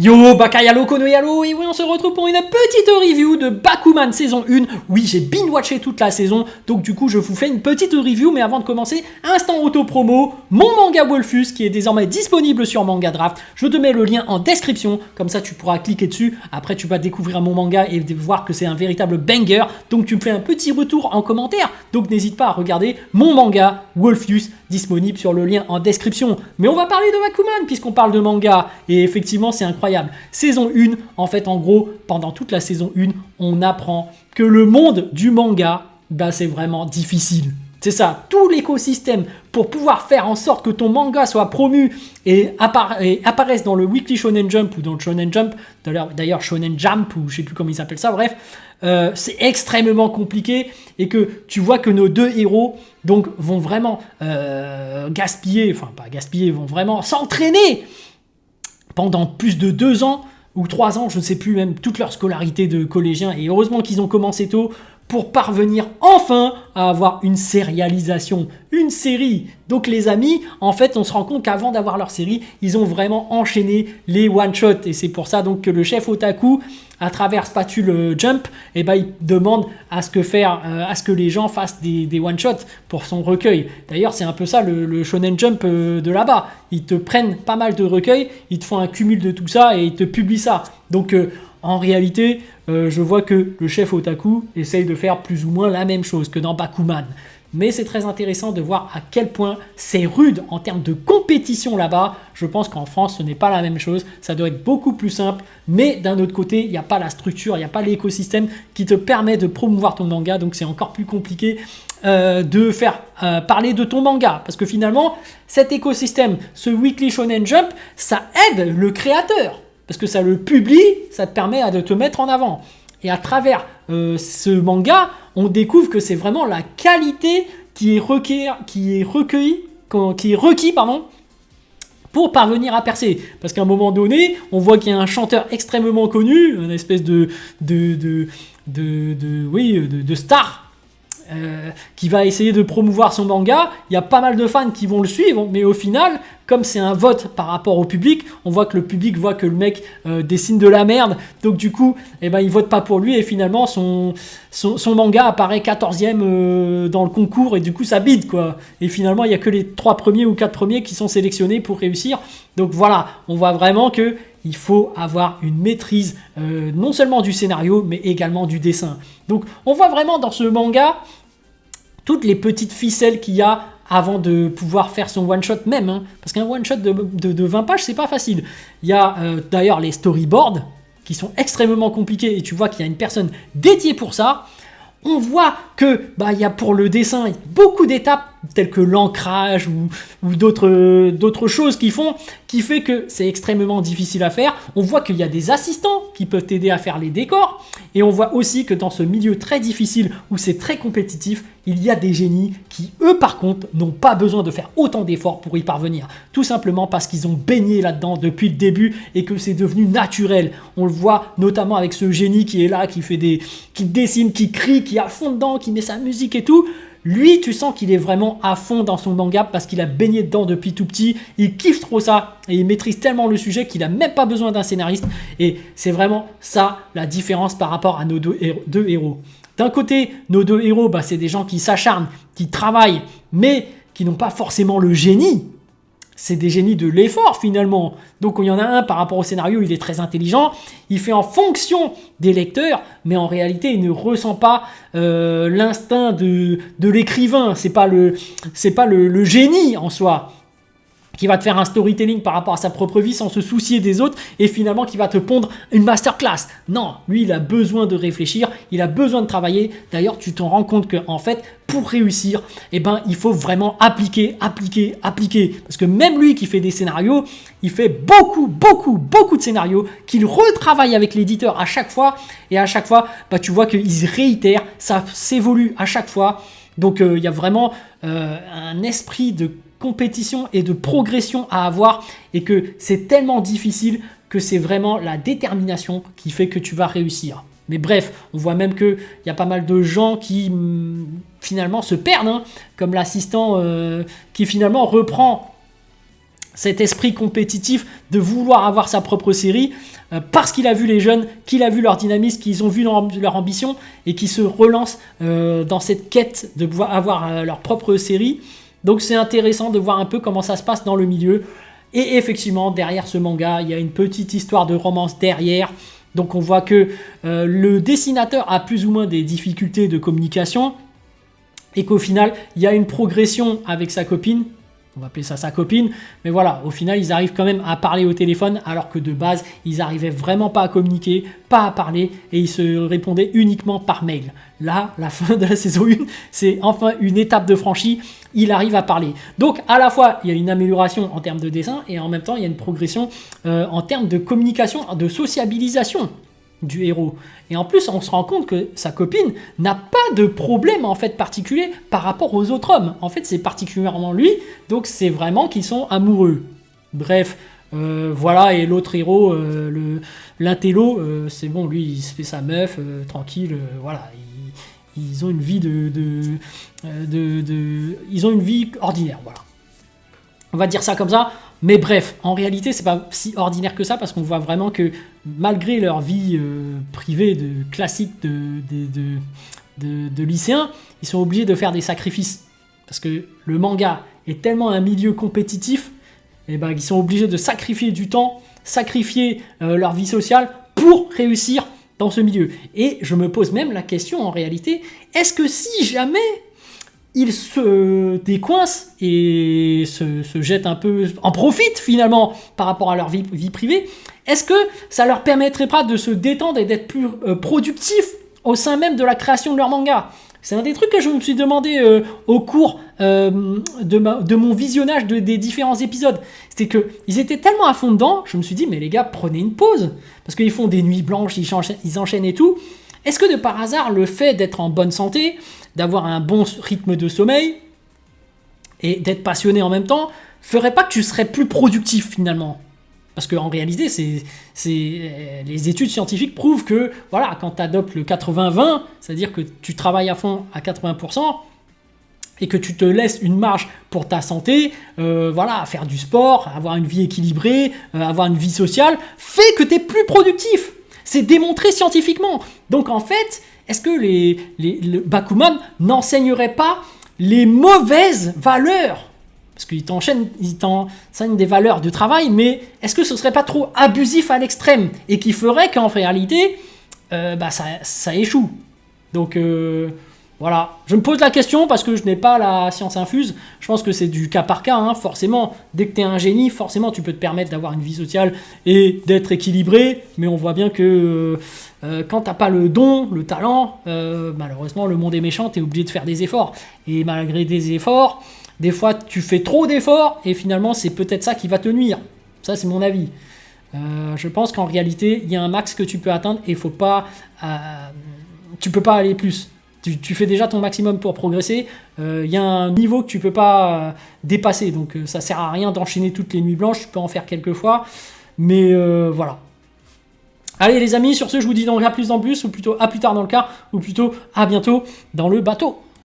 Yo, Bakayalo Konoyalo, et oui, on se retrouve pour une petite review de Bakuman saison 1. Oui, j'ai binge-watché toute la saison, donc du coup, je vous fais une petite review, mais avant de commencer, instant auto-promo, mon manga Wolfus, qui est désormais disponible sur Manga Draft. Je te mets le lien en description, comme ça tu pourras cliquer dessus. Après, tu vas découvrir mon manga et voir que c'est un véritable banger, donc tu me fais un petit retour en commentaire. Donc n'hésite pas à regarder mon manga Wolfus, disponible sur le lien en description. Mais on va parler de Bakuman, puisqu'on parle de manga, et effectivement, c'est incroyable. Saison 1, en fait, en gros, pendant toute la saison 1, on apprend que le monde du manga, c'est vraiment difficile. C'est ça, tout l'écosystème pour pouvoir faire en sorte que ton manga soit promu et apparaisse dans le Weekly Shonen Jump ou dans le Shonen Jump, d'ailleurs Shonen Jump ou je sais plus comment ils appellent ça, bref, c'est extrêmement compliqué et que tu vois que nos deux héros donc vont vraiment vont vraiment s'entraîner pendant plus de 2 ans ou 3 ans, je ne sais plus, même toute leur scolarité de collégiens, et heureusement qu'ils ont commencé tôt pour parvenir enfin à avoir une sérialisation, une série. Donc les amis, en fait, on se rend compte qu'avant d'avoir leur série, ils ont vraiment enchaîné les one-shots, et c'est pour ça donc que le chef otaku, à travers Spatule Jump, il demande à ce que les gens fassent des one-shots pour son recueil. D'ailleurs, c'est un peu ça le Shonen Jump de là-bas. Ils te prennent pas mal de recueils, ils te font un cumul de tout ça et ils te publient ça. Donc en réalité, je vois que le chef otaku essaye de faire plus ou moins la même chose que dans Bakuman. Mais c'est très intéressant de voir à quel point c'est rude en termes de compétition là-bas. Je pense qu'en France, ce n'est pas la même chose. Ça doit être beaucoup plus simple. Mais d'un autre côté, il n'y a pas la structure, il n'y a pas l'écosystème qui te permet de promouvoir ton manga. Donc c'est encore plus compliqué de faire parler de ton manga. Parce que finalement, cet écosystème, ce Weekly Shonen Jump, ça aide le créateur. Parce que ça le publie, ça te permet de te mettre en avant. Et à travers ce manga, on découvre que c'est vraiment la qualité qui est requis pour parvenir à percer. Parce qu'à un moment donné, on voit qu'il y a un chanteur extrêmement connu, une espèce de star, qui va essayer de promouvoir son manga. Il y a pas mal de fans qui vont le suivre, mais au final, comme c'est un vote par rapport au public, on voit que le public voit que le mec dessine de la merde, donc du coup, il vote pas pour lui, et finalement, son manga apparaît 14e dans le concours, et du coup, ça bide, quoi. Et finalement, il y a que les 3 premiers ou 4 premiers qui sont sélectionnés pour réussir. Donc voilà, on voit vraiment que il faut avoir une maîtrise non seulement du scénario, mais également du dessin. Donc on voit vraiment dans ce manga toutes les petites ficelles qu'il y a avant de pouvoir faire son one-shot même. Hein, parce qu'un one-shot de 20 pages, c'est pas facile. Il y a d'ailleurs les storyboards qui sont extrêmement compliqués, et tu vois qu'il y a une personne dédiée pour ça. On voit que y a pour le dessin beaucoup d'étapes telles que l'ancrage ou d'autres choses qui fait que c'est extrêmement difficile à faire. On voit qu'il y a des assistants qui peuvent t'aider à faire les décors, et on voit aussi que dans ce milieu très difficile où c'est très compétitif, il y a des génies qui, eux par contre, n'ont pas besoin de faire autant d'efforts pour y parvenir. Tout simplement parce qu'ils ont baigné là-dedans depuis le début et que c'est devenu naturel. On le voit notamment avec ce génie qui est là, qui dessine, qui crie, qui est à fond dedans, qui met sa musique et tout. Lui, tu sens qu'il est vraiment à fond dans son manga parce qu'il a baigné dedans depuis tout petit. Il kiffe trop ça et il maîtrise tellement le sujet qu'il n'a même pas besoin d'un scénariste. Et c'est vraiment ça la différence par rapport à nos deux héros. D'un côté, nos deux héros, c'est des gens qui s'acharnent, qui travaillent, mais qui n'ont pas forcément le génie. C'est des génies de l'effort finalement. Donc il y en a un par rapport au scénario, il est très intelligent, il fait en fonction des lecteurs, mais en réalité il ne ressent pas l'instinct de l'écrivain. C'est pas le génie en soi qui va te faire un storytelling par rapport à sa propre vie sans se soucier des autres, et finalement qui va te pondre une masterclass. Non, lui il a besoin de réfléchir, il a besoin de travailler. D'ailleurs tu t'en rends compte que en fait pour réussir, il faut vraiment appliquer. Parce que même lui qui fait des scénarios, il fait beaucoup de scénarios qu'il retravaille avec l'éditeur à chaque fois, et à chaque fois tu vois qu'ils réitèrent, ça s'évolue à chaque fois. Donc il y a vraiment un esprit de compétition et de progression à avoir, et que c'est tellement difficile que c'est vraiment la détermination qui fait que tu vas réussir. Mais bref, on voit même qu'il y a pas mal de gens qui finalement se perdent, comme l'assistant qui finalement reprend cet esprit compétitif de vouloir avoir sa propre série parce qu'il a vu les jeunes, qu'il a vu leur dynamisme, qu'ils ont vu leur ambition et qui se relancent dans cette quête de pouvoir avoir leur propre série. Donc c'est intéressant de voir un peu comment ça se passe dans le milieu. Et effectivement, derrière ce manga, il y a une petite histoire de romance derrière. Donc on voit que le dessinateur a plus ou moins des difficultés de communication et qu'au final, il y a une progression avec sa copine. On va appeler ça sa copine, mais voilà, au final, ils arrivent quand même à parler au téléphone, alors que de base, ils arrivaient vraiment pas à communiquer, pas à parler, et ils se répondaient uniquement par mail. Là, la fin de la saison 1, c'est enfin une étape de franchie, il arrive à parler. Donc, à la fois, il y a une amélioration en termes de dessin, et en même temps, il y a une progression en termes de communication, de sociabilisation du héros. Et en plus, on se rend compte que sa copine n'a pas de problème en fait particulier par rapport aux autres hommes. En fait, c'est particulièrement lui, donc c'est vraiment qu'ils sont amoureux. Bref, voilà, et l'autre héros, l'intello, c'est bon, lui, il se fait sa meuf, tranquille, voilà. Ils ont une vie ils ont une vie ordinaire, voilà. On va dire ça comme ça. Mais bref, en réalité, c'est pas si ordinaire que ça parce qu'on voit vraiment que malgré leur vie privée classique de lycéens, ils sont obligés de faire des sacrifices. Parce que le manga est tellement un milieu compétitif, et ben, ils sont obligés de sacrifier du temps, sacrifier leur vie sociale pour réussir dans ce milieu. Et je me pose même la question en réalité, est-ce que si jamais ils se décoincent et se jettent un peu, en profitent finalement par rapport à leur vie privée, est-ce que ça leur permettrait pas de se détendre et d'être plus productifs au sein même de la création de leur manga? C'est un des trucs que je me suis demandé au cours de mon visionnage des différents épisodes. C'était qu'ils étaient tellement à fond dedans, je me suis dit, mais les gars, prenez une pause. Parce qu'ils font des nuits blanches, ils enchaînent et tout. Est-ce que de par hasard, le fait d'être en bonne santé, d'avoir un bon rythme de sommeil et d'être passionné en même temps, ferait pas que tu serais plus productif finalement? Parce qu'en réalité, les études scientifiques prouvent que voilà, quand tu adoptes le 80-20, c'est-à-dire que tu travailles à fond à 80% et que tu te laisses une marge pour ta santé, voilà, faire du sport, avoir une vie équilibrée, avoir une vie sociale, fait que tu es plus productif. C'est démontré scientifiquement. Donc en fait, est-ce que le Bakuman n'enseignerait pas les mauvaises valeurs? Parce qu'ils t'enseignent des valeurs de travail, mais est-ce que ce serait pas trop abusif à l'extrême et qui ferait qu'en réalité, ça échoue? Donc voilà, je me pose la question parce que je n'ai pas la science infuse. Je pense que c'est du cas par cas, hein. Forcément, dès que tu es un génie, forcément tu peux te permettre d'avoir une vie sociale et d'être équilibré, mais on voit bien que quand t'as pas le don, le talent, malheureusement le monde est méchant, tu es obligé de faire des efforts. Et malgré des efforts, des fois tu fais trop d'efforts et finalement c'est peut-être ça qui va te nuire. Ça c'est mon avis. Je pense qu'en réalité, il y a un max que tu peux atteindre et tu peux pas aller plus. Tu fais déjà ton maximum pour progresser. Il y a un niveau que tu peux pas dépasser. Donc ça sert à rien d'enchaîner toutes les nuits blanches. Tu peux en faire quelques fois. Mais voilà. Allez les amis, sur ce, je vous dis donc à plus dans le bus, ou plutôt à plus tard dans le car, ou plutôt à bientôt dans le bateau.